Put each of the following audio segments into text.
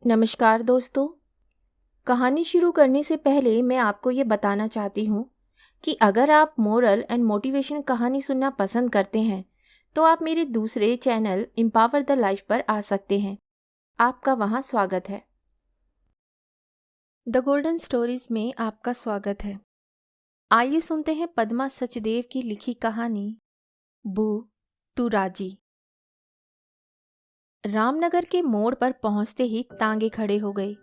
नमस्कार दोस्तों। कहानी शुरू करने से पहले मैं आपको ये बताना चाहती हूँ कि अगर आप मोरल एंड मोटिवेशन कहानी सुनना पसंद करते हैं तो आप मेरे दूसरे चैनल एम्पावर द लाइफ पर आ सकते हैं। आपका वहाँ स्वागत है। द गोल्डन स्टोरीज में आपका स्वागत है। आइए सुनते हैं पद्मा सचदेव की लिखी कहानी बू तू राजी। रामनगर के मोड़ पर पहुंचते ही तांगे खड़े हो गए।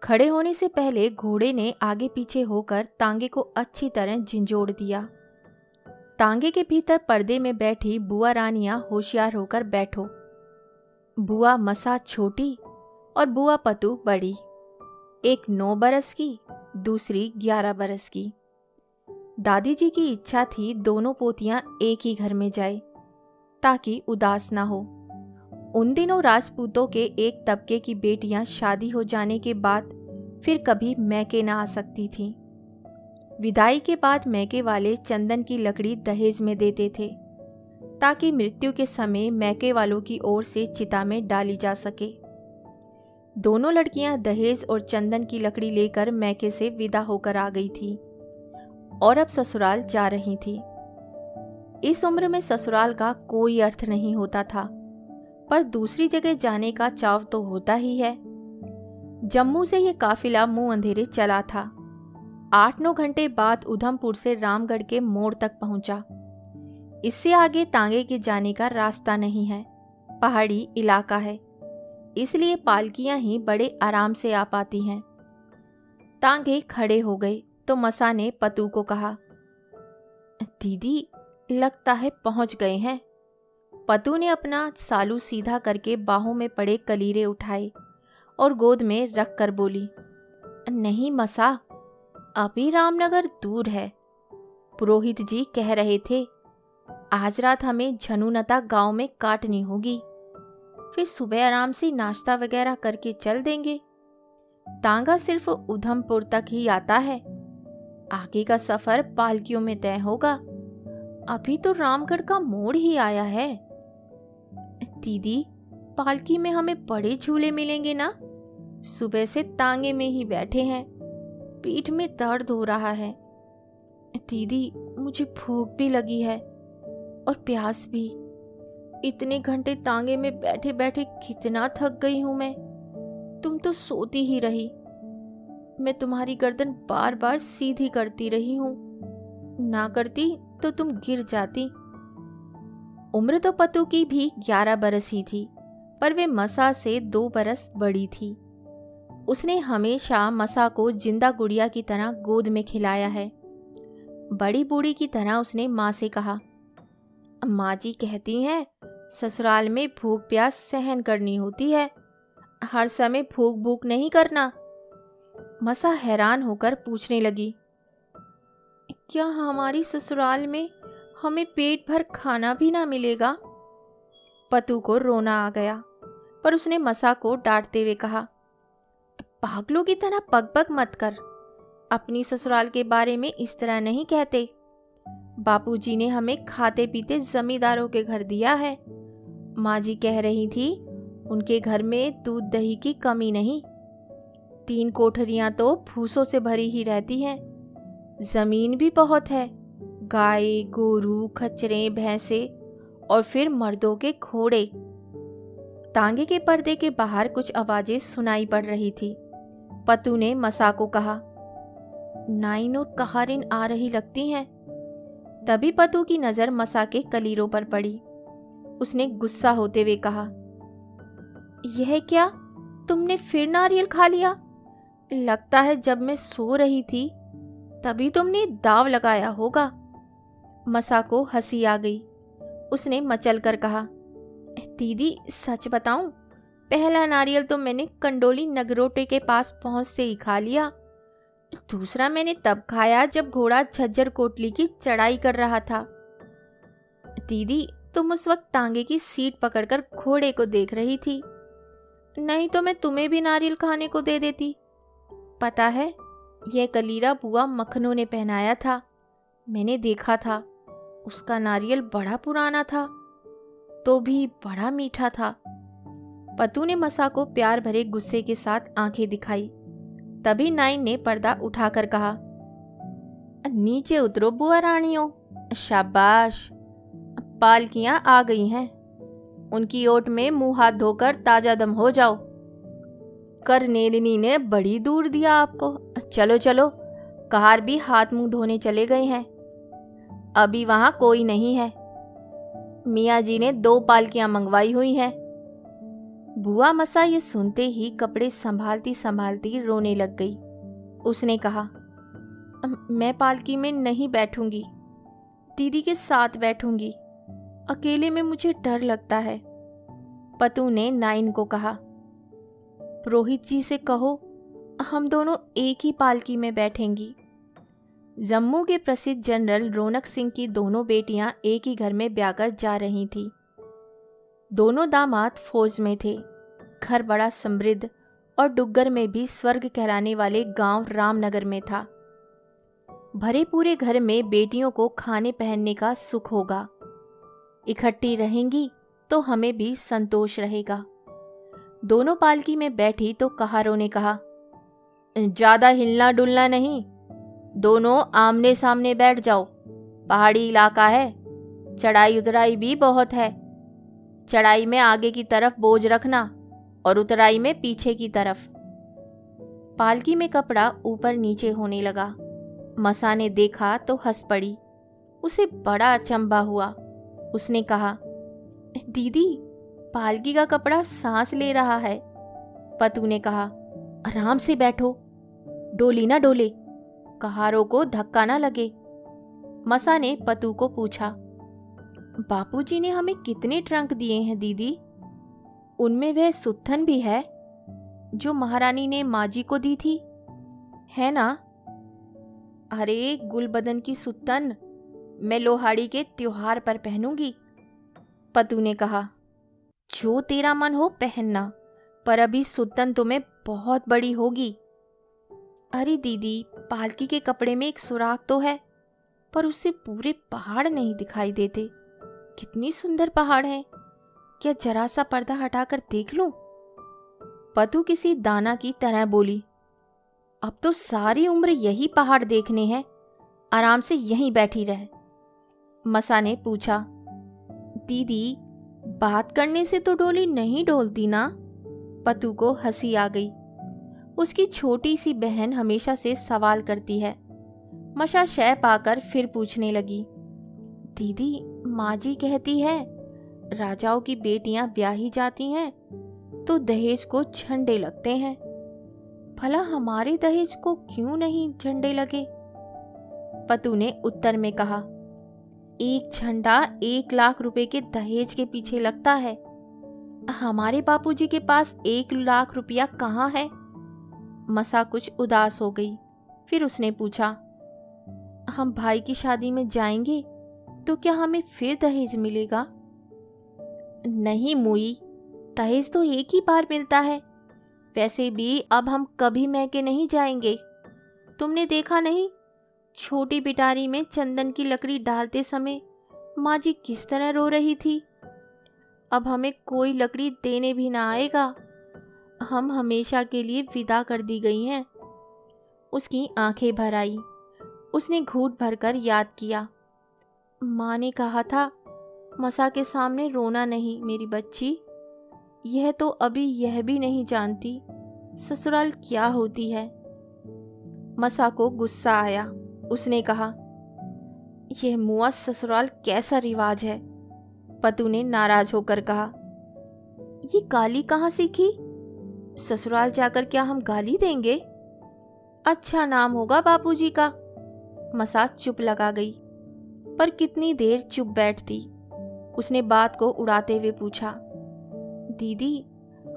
खड़े होने से पहले घोड़े ने आगे पीछे होकर तांगे को अच्छी तरह झिंझोड़ दिया। तांगे के भीतर पर्दे में बैठी बुआ रानियां होशियार होकर बैठो। बुआ मसा छोटी और बुआ पतू बड़ी, एक 9 बरस की, दूसरी 11 बरस की। दादी जी की इच्छा थी दोनों पोतियां एक ही घर में जाए ताकि उदास ना हो। उन दिनों राजपूतों के एक तबके की बेटियां शादी हो जाने के बाद फिर कभी मैके ना आ सकती थीं। विदाई के बाद मैके वाले चंदन की लकड़ी दहेज में देते थे ताकि मृत्यु के समय मैके वालों की ओर से चिता में डाली जा सके। दोनों लड़कियां दहेज और चंदन की लकड़ी लेकर मैके से विदा होकर आ गई थी और अब ससुराल जा रही थी। इस उम्र में ससुराल का कोई अर्थ नहीं होता था, पर दूसरी जगह जाने का चाव तो होता ही है। जम्मू से ये काफिला मुंह अंधेरे चला था। 8-9 घंटे बाद उधमपुर से रामगढ़ के मोड़ तक पहुंचा। इससे आगे तांगे के जाने का रास्ता नहीं है, पहाड़ी इलाका है, इसलिए पालकियां ही बड़े आराम से आ पाती हैं। तांगे खड़े हो गए तो मसा ने पतू को कहा, दीदी लगता है पहुंच गए हैं। पतू ने अपना सालू सीधा करके बाहों में पड़े कलीरे उठाए और गोद में रख कर बोली, नहीं मसा, अभी रामनगर दूर है। पुरोहित जी कह रहे थे आज रात हमें झनुनता गांव में काटनी होगी, फिर सुबह आराम से नाश्ता वगैरह करके चल देंगे। तांगा सिर्फ उधमपुर तक ही आता है, आगे का सफर पालकियों में तय होगा। अभी तो रामगढ़ का मोड़ ही आया है। दीदी पालकी में हमें बड़े झूले मिलेंगे ना? सुबह से तांगे में ही बैठे हैं, पीठ में दर्द हो रहा है। दीदी मुझे भूख भी लगी है और प्यास भी। इतने घंटे तांगे में बैठे बैठे कितना थक गई हूं मैं। तुम तो सोती ही रही, मैं तुम्हारी गर्दन बार बार सीधी करती रही हूं, ना करती तो तुम गिर जाती। उम्र तो पतू की भी 11 बरस ही थी, पर वे मसा से 2 बरस बड़ी थी। उसने हमेशा मसा को जिंदा गुड़िया की तरह गोद में खिलाया है। बड़ी बूढ़ी की तरह उसने माँ से कहा, माँ जी कहती हैं ससुराल में भूख प्यास सहन करनी होती है, हर समय भूख भूख नहीं करना। मसा हैरान होकर पूछने लगी, क्या हमारी ससुराल में हमें पेट भर खाना भी ना मिलेगा? पतू को रोना आ गया, पर उसने मसा को डांटते हुए कहा, पागलों की तरह पग मत कर, अपनी ससुराल के बारे में इस तरह नहीं कहते। बापूजी ने हमें खाते पीते जमींदारों के घर दिया है। माँ जी कह रही थी उनके घर में दूध दही की कमी नहीं। 3 कोठरियां तो भूसों से भरी ही रहती हैं, जमीन भी बहुत है, गाय गोरू खच्चरें भैंसे और फिर मर्दों के घोड़े। तांगे के पर्दे के बाहर कुछ आवाजें सुनाई पड़ रही थी। पतू ने मसा को कहा, नाइन और कहारिन आ रही लगती हैं। तभी पतू की नजर मसा के कलीरों पर पड़ी। उसने गुस्सा होते हुए कहा, यह क्या, तुमने फिर नारियल खा लिया? लगता है जब मैं सो रही थी तभी तुमने दाव लगाया होगा। मसा को हंसी आ गई। उसने मचल कर कहा, दीदी सच बताऊं, पहला नारियल तो मैंने कंडोली नगरोटे के पास पहुंच से ही खा लिया। दूसरा मैंने तब खाया जब घोड़ा झज्जर कोटली की चढ़ाई कर रहा था। दीदी तुम उस वक्त तांगे की सीट पकड़कर घोड़े को देख रही थी, नहीं तो मैं तुम्हें भी नारियल खाने को दे देती। पता है, यह कलीरा बुआ मखनों ने पहनाया था, मैंने देखा था। उसका नारियल बड़ा पुराना था, तो भी बड़ा मीठा था। पतू ने मसा को प्यार भरे गुस्से के साथ आंखें दिखाई। तभी नाइन ने पर्दा उठाकर कहा, नीचे उतरो बुआ रानियों, शाबाश, पालकियां आ गई हैं, उनकी ओट में मुंह हाथ धोकर ताजा दम हो जाओ। करनेलिनी ने बड़ी दूर दिया आपको। चलो चलो, कहार भी हाथ मुंह धोने चले गए हैं, अभी वहां कोई नहीं है। मियाँ जी ने 2 पालकियां मंगवाई हुई हैं। बुआ मसा ये सुनते ही कपड़े संभालती संभालती रोने लग गई। उसने कहा, मैं पालकी में नहीं बैठूंगी, दीदी के साथ बैठूंगी, अकेले में मुझे डर लगता है। पतू ने नाइन को कहा, पुरोहित जी से कहो हम दोनों एक ही पालकी में बैठेंगी। जम्मू के प्रसिद्ध जनरल रौनक सिंह की दोनों बेटियां एक ही घर में ब्याहकर जा रही थीं। दोनों दामाद फौज में थे। घर बड़ा समृद्ध और डुग्गर में भी स्वर्ग कहलाने वाले गांव रामनगर में था। भरे पूरे घर में बेटियों को खाने पहनने का सुख होगा। इकट्ठी रहेंगी तो हमें भी संतोष रहेगा। दोनों पालकी में बैठी तो कहारों ने कहा, ज्यादा हिलना डुलना नहीं, दोनों आमने सामने बैठ जाओ, पहाड़ी इलाका है, चढ़ाई उतराई भी बहुत है। चढ़ाई में आगे की तरफ बोझ रखना और उतराई में पीछे की तरफ। पालकी में कपड़ा ऊपर नीचे होने लगा। मसा ने देखा तो हंस पड़ी। उसे बड़ा अचंभा हुआ। उसने कहा, दीदी, पालकी का कपड़ा सांस ले रहा है। पतू ने कहा, आराम से बैठो, डोली ना डोले, कहारों को धक्का ना लगे। मसा ने पतू को पूछा, बापूजी ने हमें कितने ट्रंक दिए हैं दीदी? उनमें वह सुत्थन भी है जो महारानी ने माजी को दी थी, है ना? अरे गुलबदन की सुत्तन मैं लोहाड़ी के त्योहार पर पहनूंगी। पतू ने कहा, जो तेरा मन हो पहनना, पर अभी सुत्तन तुम्हें बहुत बड़ी होगी। अरे दीदी, पालकी के कपड़े में एक सुराख तो है, पर उससे पूरे पहाड़ नहीं दिखाई देते। कितनी सुंदर पहाड़ है, क्या जरा सा पर्दा हटाकर देख लूं? पतू किसी दाना की तरह बोली, अब तो सारी उम्र यही पहाड़ देखने हैं, आराम से यहीं बैठी रह। मसा ने पूछा, दीदी, बात करने से तो डोली नहीं डोलती ना? पतू को हंसी आ गई। उसकी छोटी सी बहन हमेशा से सवाल करती है। मशा शय पाकर फिर पूछने लगी, दीदी, माँ जी कहती है राजाओं की बेटियां ब्याही जाती हैं तो दहेज को झंडे लगते हैं, भला हमारे दहेज को क्यों नहीं झंडे लगे? पतू ने उत्तर में कहा, एक झंडा 1 लाख रुपए के दहेज के पीछे लगता है। हमारे बापूजी के पास 1 लाख रुपया कहाँ है? मसा कुछ उदास हो गई। फिर उसने पूछा, हम भाई की शादी में जाएंगे तो क्या हमें फिर दहेज मिलेगा? नहीं मुई, दहेज तो एक ही बार मिलता है। वैसे भी अब हम कभी मैके नहीं जाएंगे। तुमने देखा नहीं, छोटी पिटारी में चंदन की लकड़ी डालते समय माँ जी किस तरह रो रही थी। अब हमें कोई लकड़ी देने भी ना आएगा। हम हमेशा के लिए विदा कर दी गई हैं। उसकी आंखें भर आई। उसने घूंट भरकर याद किया, माँ ने कहा था, मसा के सामने रोना नहीं मेरी बच्ची। यह तो अभी यह भी नहीं जानती ससुराल क्या होती है। मसा को गुस्सा आया। उसने कहा, यह मुआ ससुराल कैसा रिवाज है? पतू ने नाराज होकर कहा, ये गाली कहाँ सीखी? ससुराल जाकर क्या हम गाली देंगे? अच्छा नाम होगा बापूजी का। मसा चुप लगा गई, पर कितनी देर चुप बैठती। उसने बात को उड़ाते हुए पूछा, दीदी,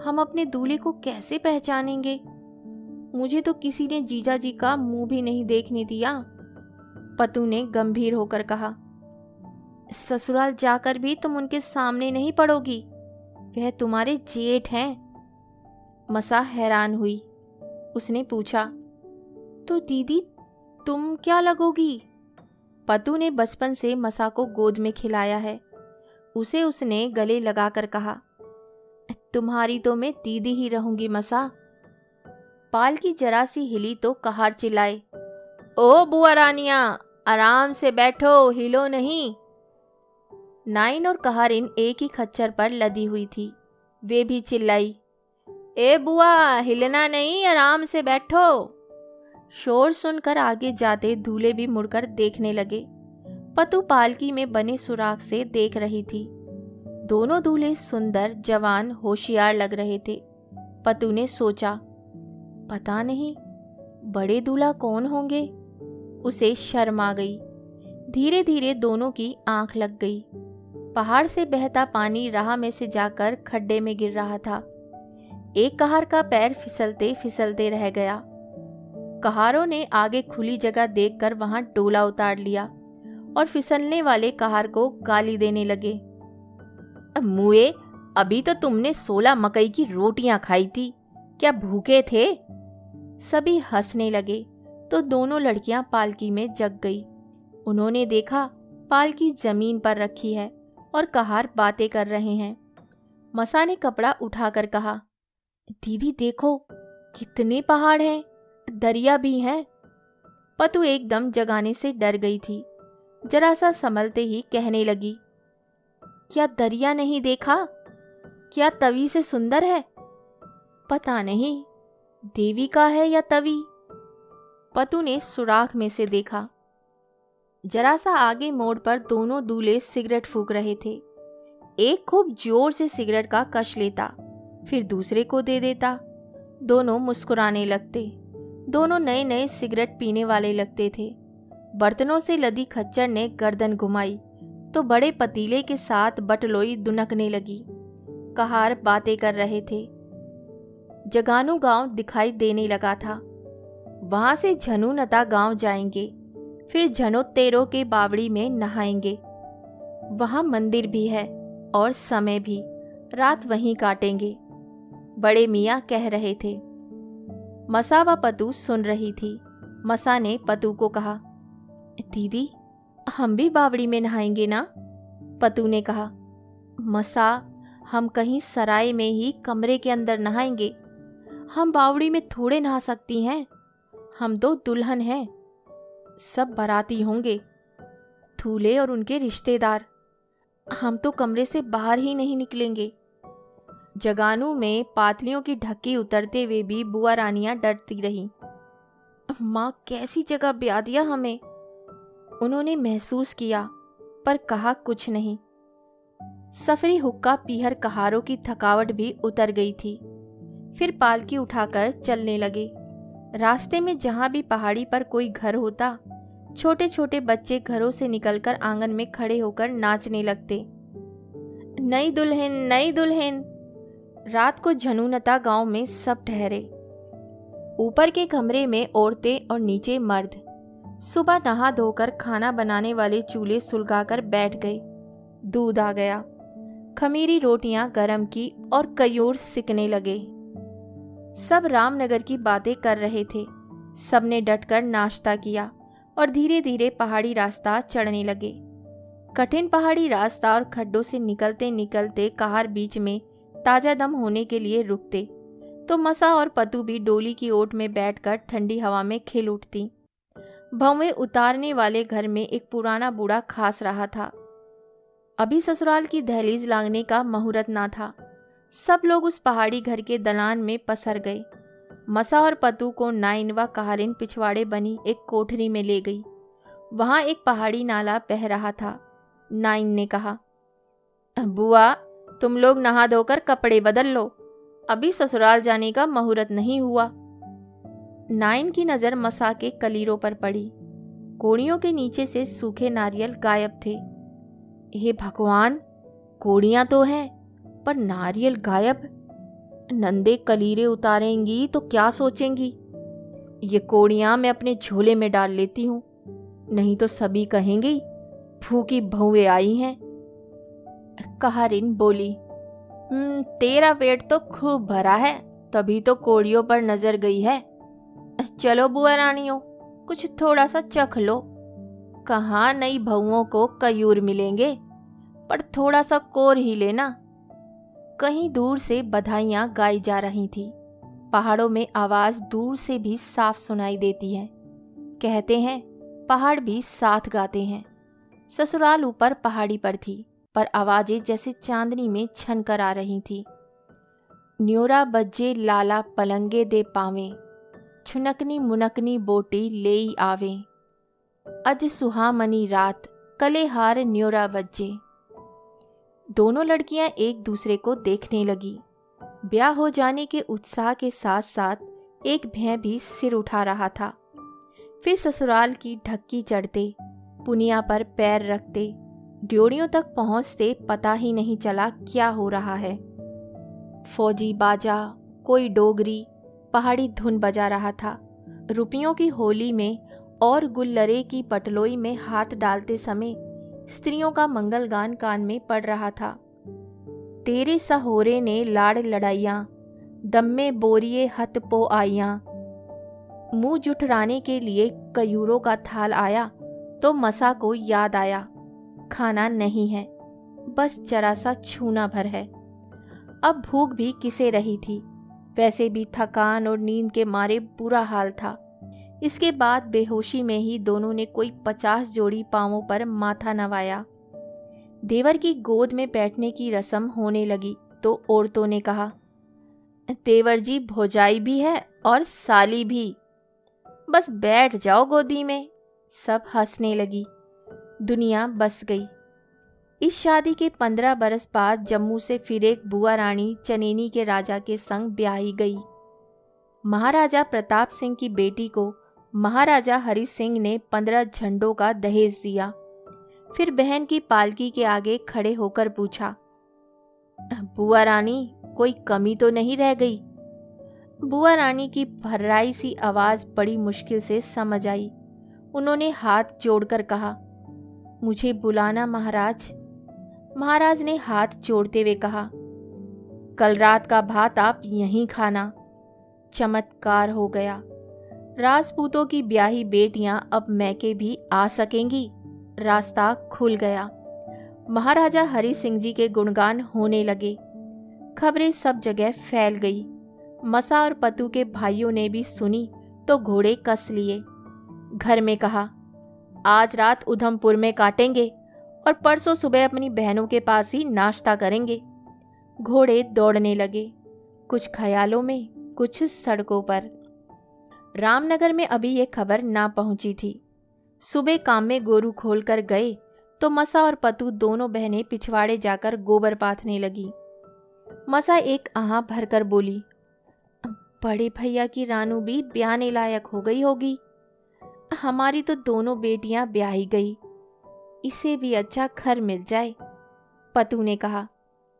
हम अपने दूल्हे को कैसे पहचानेंगे? मुझे तो किसी ने जीजा जी का मुंह भी नहीं देखने दिया। पतू ने गंभीर होकर कहा, ससुराल जाकर भी तुम उनके सामने नहीं पड़ोगी, वह तुम्हारे जेठ हैं। मसा हैरान हुई। उसने पूछा, तो दीदी तुम क्या लगोगी? पतू ने बचपन से मसा को गोद में खिलाया है। उसे उसने गले लगाकर कहा, तुम्हारी तो मैं दीदी ही रहूंगी मसा। पालकी जरा सी हिली तो कहार चिल्लाए, ओ बुआ रानिया, आराम से बैठो, हिलो नहीं। नाइन और कहारिन एक ही खच्चर पर लदी हुई थी। वे भी चिल्लाई, ए बुआ, हिलना नहीं, आराम से बैठो। शोर सुनकर आगे जाते दूल्हे भी मुड़कर देखने लगे। पतु पालकी में बने सुराख से देख रही थी। दोनों दूल्हे सुंदर, जवान, होशियार लग रहे थे। पतु ने सोचा, पता नहीं बड़े दूल्हा कौन होंगे। उसे शर्म आ गई। धीरे धीरे दोनों की आंख लग गई। पहाड़ से बहता पानी राह में से जाकर खड्डे में गिर रहा था। एक कहार का पैर फिसलते फिसलते रह गया। कहारों ने आगे खुली जगह देखकर वहां डोला उतार लिया और फिसलने वाले कहार को गाली देने लगे। मुए, अभी तो तुमने 16 मकई की रोटियां खाई थी, क्या भूखे थे? सभी हंसने लगे तो दोनों लड़कियां पालकी में जग गई। उन्होंने देखा पालकी जमीन पर रखी है और कहार बातें कर रहे हैं। मसा ने कपड़ा उठाकर कहा, दीदी देखो, कितने पहाड़ हैं, दरिया भी है। पतु एकदम जगाने से डर गई थी। जरा सा संभलते ही कहने लगी, क्या दरिया नहीं देखा? क्या तवी से सुंदर है? पता नहीं देवी का है या तवी। पतु ने सुराख में से देखा। जरा सा आगे मोड़ पर दोनों दूल्हे सिगरेट फूंक रहे थे। एक खूब जोर से सिगरेट का कश लेता, फिर दूसरे को दे देता। दोनों मुस्कुराने लगते। दोनों नए नए सिगरेट पीने वाले लगते थे। बर्तनों से लदी खच्चर ने गर्दन घुमाई तो बड़े पतीले के साथ बटलोई दुनकने लगी। कहार बातें कर रहे थे। जगानू गांव दिखाई देने लगा था। वहां से झनुनता गांव जाएंगे, फिर झनोत्तेरो के बावड़ी में नहाएंगे। वहां मंदिर भी है और समय भी, रात वहीं काटेंगे। बड़े मियाँ कह रहे थे। मसा व पतु सुन रही थी। मसा ने पतु को कहा, दीदी हम भी बावड़ी में नहाएंगे ना? पतु ने कहा, मसा, हम कहीं सराय में ही कमरे के अंदर नहाएंगे। हम बावड़ी में थोड़े नहा सकती हैं। हम तो दुल्हन हैं। सब बाराती होंगे, दूल्हे और उनके रिश्तेदार। हम तो कमरे से बाहर ही नहीं निकलेंगे। जगानू में पातलियों की ढक्की उतरते हुए भी बुआ रानियां डरती रहीं। माँ कैसी जगह ब्याह दिया हमें। उन्होंने महसूस किया पर कहा कुछ नहीं। सफरी हुक्का पीहर कहारों की थकावट भी उतर गई थी। फिर पालकी उठाकर चलने लगे। रास्ते में जहां भी पहाड़ी पर कोई घर होता, छोटे छोटे बच्चे घरों से निकलकर आंगन में खड़े होकर नाचने लगते। नई दुल्हन, नई दुल्हन। रात को झनुनता गांव में सब ठहरे। ऊपर के कमरे में औरतें और नीचे मर्द। सुबह नहा धोकर खाना बनाने वाले चूल्हे सुलगाकर बैठ गए। दूध आ गया। खमीरी रोटियां गरम की और कयूर सिकने लगे। सब रामनगर की बातें कर रहे थे। सबने डटकर नाश्ता किया और धीरे धीरे पहाड़ी रास्ता चढ़ने लगे। कठिन पहाड़ी रास्ता और खड्डों से निकलते निकलते कहार बीच में ताजा दम होने के लिए रुकते तो मसा और पतु भी डोली की ओट में बैठकर ठंडी हवा में खिल उठती। भौवें उतारने वाले घर में एक पुराना बूढ़ा खास रहा था। अभी ससुराल की दहलीज लांघने का मुहूर्त ना था। सब लोग उस पहाड़ी घर के दलान में पसर गए। मसा और पतु को नाइन व कहारिन पिछवाड़े बनी एक कोठरी में ले गई। वहां एक पहाड़ी नाला बह रहा था। नाइन ने कहा, बुआ, तुम लोग नहा धोकर कपड़े बदल लो, अभी ससुराल जाने का मुहूर्त नहीं हुआ। नाइन की नजर मसा के कलीरों पर पड़ी। कोड़ियों के नीचे से सूखे नारियल गायब थे। हे भगवान, कोड़ियां तो हैं पर नारियल गायब। नंदे कलीरे उतारेंगी तो क्या सोचेंगी। ये कोड़ियां मैं अपने झोले में डाल लेती हूँ, नहीं तो सभी कहेंगे भूखी बहुएं आई हैं। कहारिन बोली, तेरा पेट तो खूब भरा है, तभी तो कोड़ियों पर नजर गई है। चलो बुआ रानियों, कुछ थोड़ा सा चख लो। कहाँ नई बहुओं को कयूर मिलेंगे, पर थोड़ा सा कोर ही लेना। कहीं दूर से बधाइयां गाई जा रही थी। पहाड़ों में आवाज दूर से भी साफ सुनाई देती है। कहते हैं पहाड़ भी साथ गाते हैं। ससुराल ऊपर पहाड़ी पर थी, पर आवाजें जैसे चांदनी में छन कर आ रही थी। न्योरा बज्जे लाला पलंगे दे पावे, छुनकनी मुनकनी बोटी लेई आवे, अज सुहामनी रात कले हार न्योरा बज्जे। दोनों लड़कियां एक दूसरे को देखने लगी। ब्याह हो जाने के उत्साह के साथ साथ एक भैं भी सिर उठा रहा था। फिर ससुराल की ढक्की चढ़ते, पुनिया पर पैर रखते, ड्योढ़ियों तक पहुंचते पता ही नहीं चला क्या हो रहा है। फौजी बाजा, कोई डोगरी, पहाड़ी धुन बजा रहा था। रुपयों की होली में और गुल्लरे की पटलोई में हाथ डालते समय स्त्रियों का मंगल गान कान में पड़ रहा था। तेरे सहोरे ने लाड़ लड़ाइयाँ, दम में बोरिए हथ पो आइयाँ। मुंह जुठराने के लिए कयूरों का थाल आया तो मसा को याद आया, खाना नहीं है, बस जरा सा छूना भर है। अब भूख भी किसे रही थी, वैसे भी थकान और नींद के मारे बुरा हाल था। इसके बाद बेहोशी में ही दोनों ने कोई 50 जोड़ी पांवों पर माथा नवाया। देवर की गोद में बैठने की रस्म होने लगी तो औरतों ने कहा, देवर जी भौजाई भी है और साली भी, बस बैठ जाओ गोदी में। सब हंसने लगी। दुनिया बस गई। इस शादी के 15 बरस बाद जम्मू से फिर एक बुआ रानी चनेनी के राजा के संग ब्याही गई। महाराजा प्रताप सिंह की बेटी को महाराजा हरि सिंह ने 15 झंडों का दहेज दिया। फिर बहन की पालकी के आगे खड़े होकर पूछा, बुआ रानी कोई कमी तो नहीं रह गई? बुआ रानी की भर्राई सी आवाज बड़ी मुश्किल से समझ आई। उन्होंने हाथ जोड़कर कहा, मुझे बुलाना महाराज। महाराज ने हाथ जोड़ते हुए कहा, कल रात का भात आप यहीं खाना। चमत्कार हो गया। राजपूतों की ब्याही बेटियां अब मैके भी आ सकेंगी। रास्ता खुल गया। महाराजा हरि सिंह जी के गुणगान होने लगे। खबरें सब जगह फैल गई। मसा और पतू के भाइयों ने भी सुनी तो घोड़े कस लिए। घर में कहा, आज रात उधमपुर में काटेंगे और परसों सुबह अपनी बहनों के पास ही नाश्ता करेंगे। घोड़े दौड़ने लगे, कुछ ख्यालों में, कुछ सड़कों पर। रामनगर में अभी ये खबर ना पहुंची थी। सुबह काम में गोरू खोलकर गए तो मसा और पतू दोनों बहनें पिछवाड़े जाकर गोबर पाथने लगी। मसा एक आह भरकर बोली, बड़े भैया की रानू भी ब्याहने लायक हो गई होगी। हमारी तो दोनों बेटियां ब्याही गई, इसे भी अच्छा घर मिल जाए। पतू ने कहा,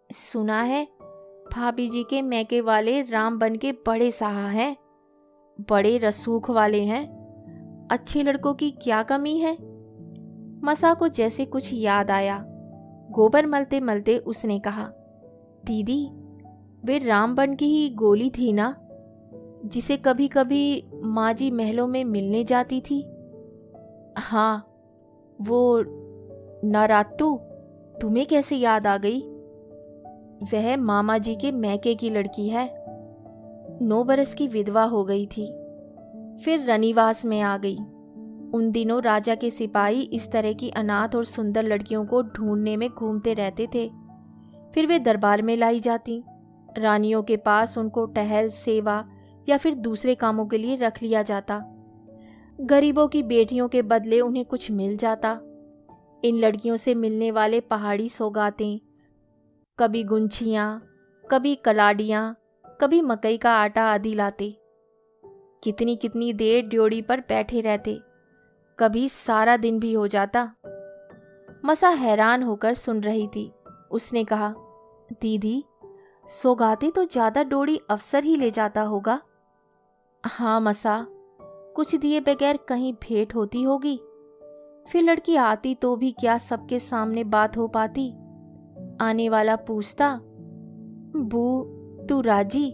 सुना है भाभी जी के मैके वाले राम बन के बड़े साहा हैं, बड़े रसूख वाले हैं। अच्छे लड़कों की क्या कमी है? मसा को जैसे कुछ याद आया। गोबर मलते मलते उसने कहा, दीदी वे राम बन की ही गोली थी ना, जिसे कभी कभी माँ जी महलों में मिलने जाती थी? हाँ, वो नारातू, तुम्हें कैसे याद आ गई? वह मामा जी के मैके की लड़की है। 9 बरस की विधवा हो गई थी, फिर रनिवास में आ गई। उन दिनों राजा के सिपाही इस तरह की अनाथ और सुंदर लड़कियों को ढूंढने में घूमते रहते थे। फिर वे दरबार में लाई जाती। रानियों के पास उनको टहल, सेवा या फिर दूसरे कामों के लिए रख लिया जाता। गरीबों की बेटियों के बदले उन्हें कुछ मिल जाता। इन लड़कियों से मिलने वाले पहाड़ी सौगातें, कभी गुंछियाँ, कभी कलाडियाँ, कभी मकई का आटा आदि लाते। कितनी कितनी देर ड्योढ़ी पर बैठे रहते, कभी सारा दिन भी हो जाता। मसा हैरान होकर सुन रही थी। उसने कहा, दीदी सौगाते तो ज्यादा डोरी अफसर ही ले जाता होगा। हाँ मसा, कुछ दिए बगैर कहीं भेंट होती होगी। फिर लड़की आती तो भी क्या सबके सामने बात हो पाती? आने वाला पूछता, बू तू राजी?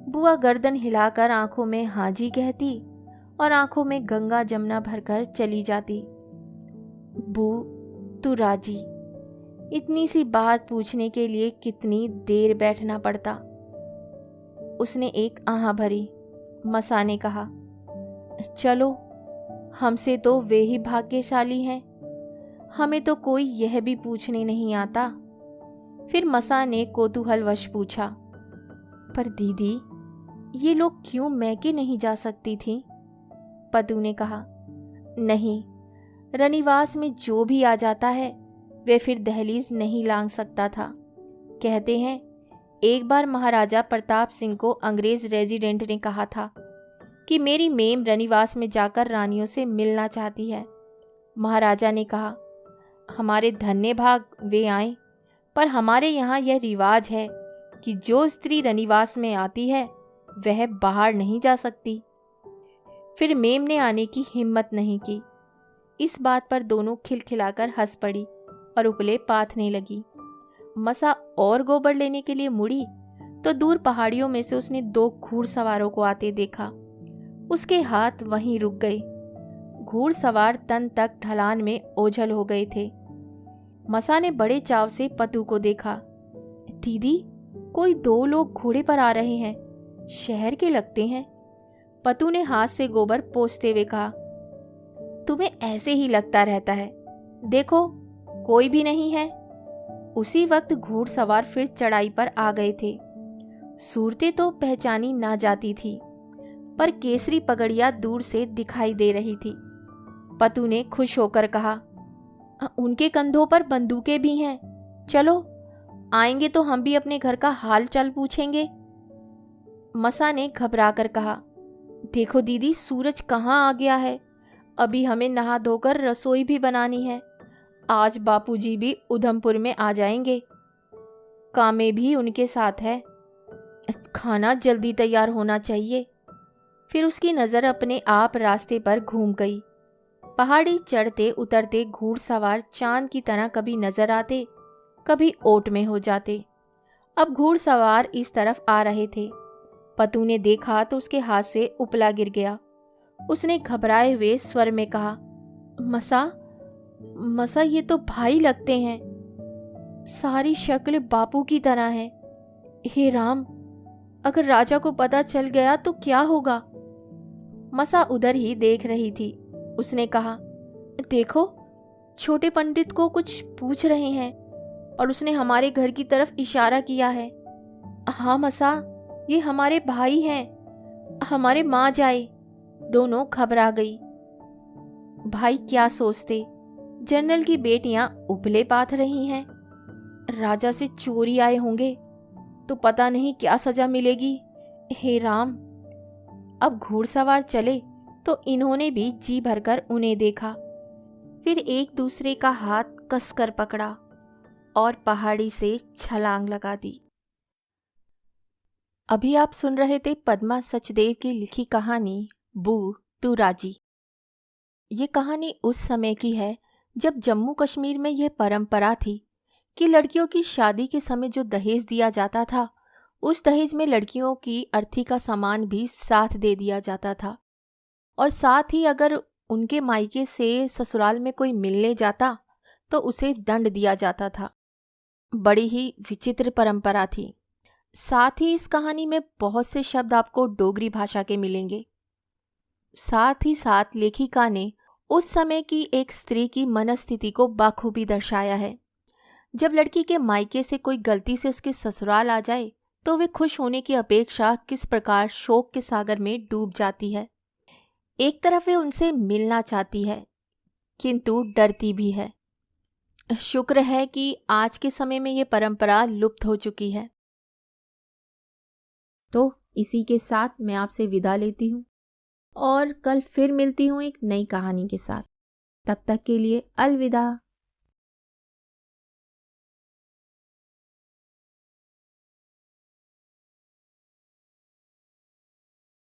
बुआ गर्दन हिलाकर आंखों में हाजी कहती और आंखों में गंगा जमुना भरकर चली जाती। बू तू राजी, इतनी सी बात पूछने के लिए कितनी देर बैठना पड़ता। उसने एक आह भरी। मसा ने कहा, चलो, हमसे तो वे ही भाग्यशाली हैं, हमें तो कोई यह भी पूछने नहीं आता। फिर मसा ने कौतूहलवश पूछा, पर दीदी, ये लोग क्यों मैके नहीं जा सकती थीं? पतू ने कहा, नहीं, रनिवास में जो भी आ जाता है वे फिर दहलीज नहीं लांघ सकता था। कहते हैं एक बार महाराजा प्रताप सिंह को अंग्रेज रेजिडेंट ने कहा था कि मेरी मेम रनिवास में जाकर रानियों से मिलना चाहती है। महाराजा ने कहा, हमारे धन्य भाग वे आए, पर हमारे यहाँ यह रिवाज है कि जो स्त्री रनिवास में आती है वह बाहर नहीं जा सकती। फिर मेम ने आने की हिम्मत नहीं की। इस बात पर दोनों खिलखिलाकर हंस पड़ी और उपले पाथने लगी। मसा और गोबर लेने के लिए मुड़ी तो दूर पहाड़ियों में से उसने 2 घुड़सवारों को आते देखा। उसके हाथ वहीं रुक गए। घुड़सवार तन तक ढलान में ओझल हो गए थे। मसा ने बड़े चाव से पतू को देखा। दीदी, कोई 2 लोग घोड़े पर आ रहे हैं, शहर के लगते हैं। पतू ने हाथ से गोबर पोंछते हुए कहा, तुम्हें ऐसे ही लगता रहता है, देखो कोई भी नहीं है। उसी वक्त घुड़सवार फिर चढ़ाई पर आ गए थे। सूरतें तो पहचानी ना जाती थी, पर केसरी पगड़िया दूर से दिखाई दे रही थी। पतू ने खुश होकर कहा, उनके कंधों पर बंदूकें भी हैं, चलो, आएंगे तो हम भी अपने घर का हाल चाल पूछेंगे। मसा ने घबराकर कहा, देखो दीदी, सूरज कहाँ आ गया है, अभी हमें नहा धोकर रसोई भी बनानी है। आज बापूजी भी उधमपुर में आ जाएंगे, कामे भी उनके साथ है, खाना जल्दी तैयार होना चाहिए। फिर उसकी नज़र अपने आप रास्ते पर घूम गई। पहाड़ी चढ़ते उतरते घुड़सवार चांद की तरह कभी नजर आते, कभी ओट में हो जाते। अब घुड़सवार इस तरफ आ रहे थे। पतू ने देखा तो उसके हाथ से उपला गिर गया। उसने घबराए हुए स्वर में कहा, मसा, ये तो भाई लगते हैं, सारी शक्ल बापू की तरह है। हे राम, अगर राजा को पता चल गया तो क्या होगा? मसा उधर ही देख रही थी। उसने कहा, देखो, छोटे पंडित को कुछ पूछ रहे हैं और उसने हमारे घर की तरफ इशारा किया है। हाँ मसा, ये हमारे भाई हैं, हमारे माँ जाए। दोनों घबरा गई। भाई क्या सोचते, जनरल की बेटियां उपले पाथ रही हैं, राजा से चोरी आए होंगे तो पता नहीं क्या सजा मिलेगी। हे राम। अब घुड़सवार चले तो इन्होंने भी जी भरकर उन्हें देखा, फिर एक दूसरे का हाथ कसकर पकड़ा और पहाड़ी से छलांग लगा दी। अभी आप सुन रहे थे पद्मा सचदेव की लिखी कहानी बू तू राजी। ये कहानी उस समय की है जब जम्मू कश्मीर में यह परंपरा थी कि लड़कियों की शादी के समय जो दहेज दिया जाता था, उस दहेज में लड़कियों की अर्थी का सामान भी साथ दे दिया जाता था, और साथ ही अगर उनके मायके से ससुराल में कोई मिलने जाता तो उसे दंड दिया जाता था। बड़ी ही विचित्र परंपरा थी। साथ ही इस कहानी में बहुत से शब्द आपको डोगरी भाषा के मिलेंगे। साथ ही साथ लेखिका ने उस समय की एक स्त्री की मनस्थिति को बाखूबी दर्शाया है। जब लड़की के मायके से कोई गलती से उसके ससुराल आ जाए तो वे खुश होने की अपेक्षा किस प्रकार शोक के सागर में डूब जाती है। एक तरफ वे उनसे मिलना चाहती है किंतु डरती भी है। शुक्र है कि आज के समय में ये परंपरा लुप्त हो चुकी है। तो इसी के साथ मैं आपसे विदा लेती हूँ और कल फिर मिलती हूँ एक नई कहानी के साथ। तब तक के लिए अलविदा।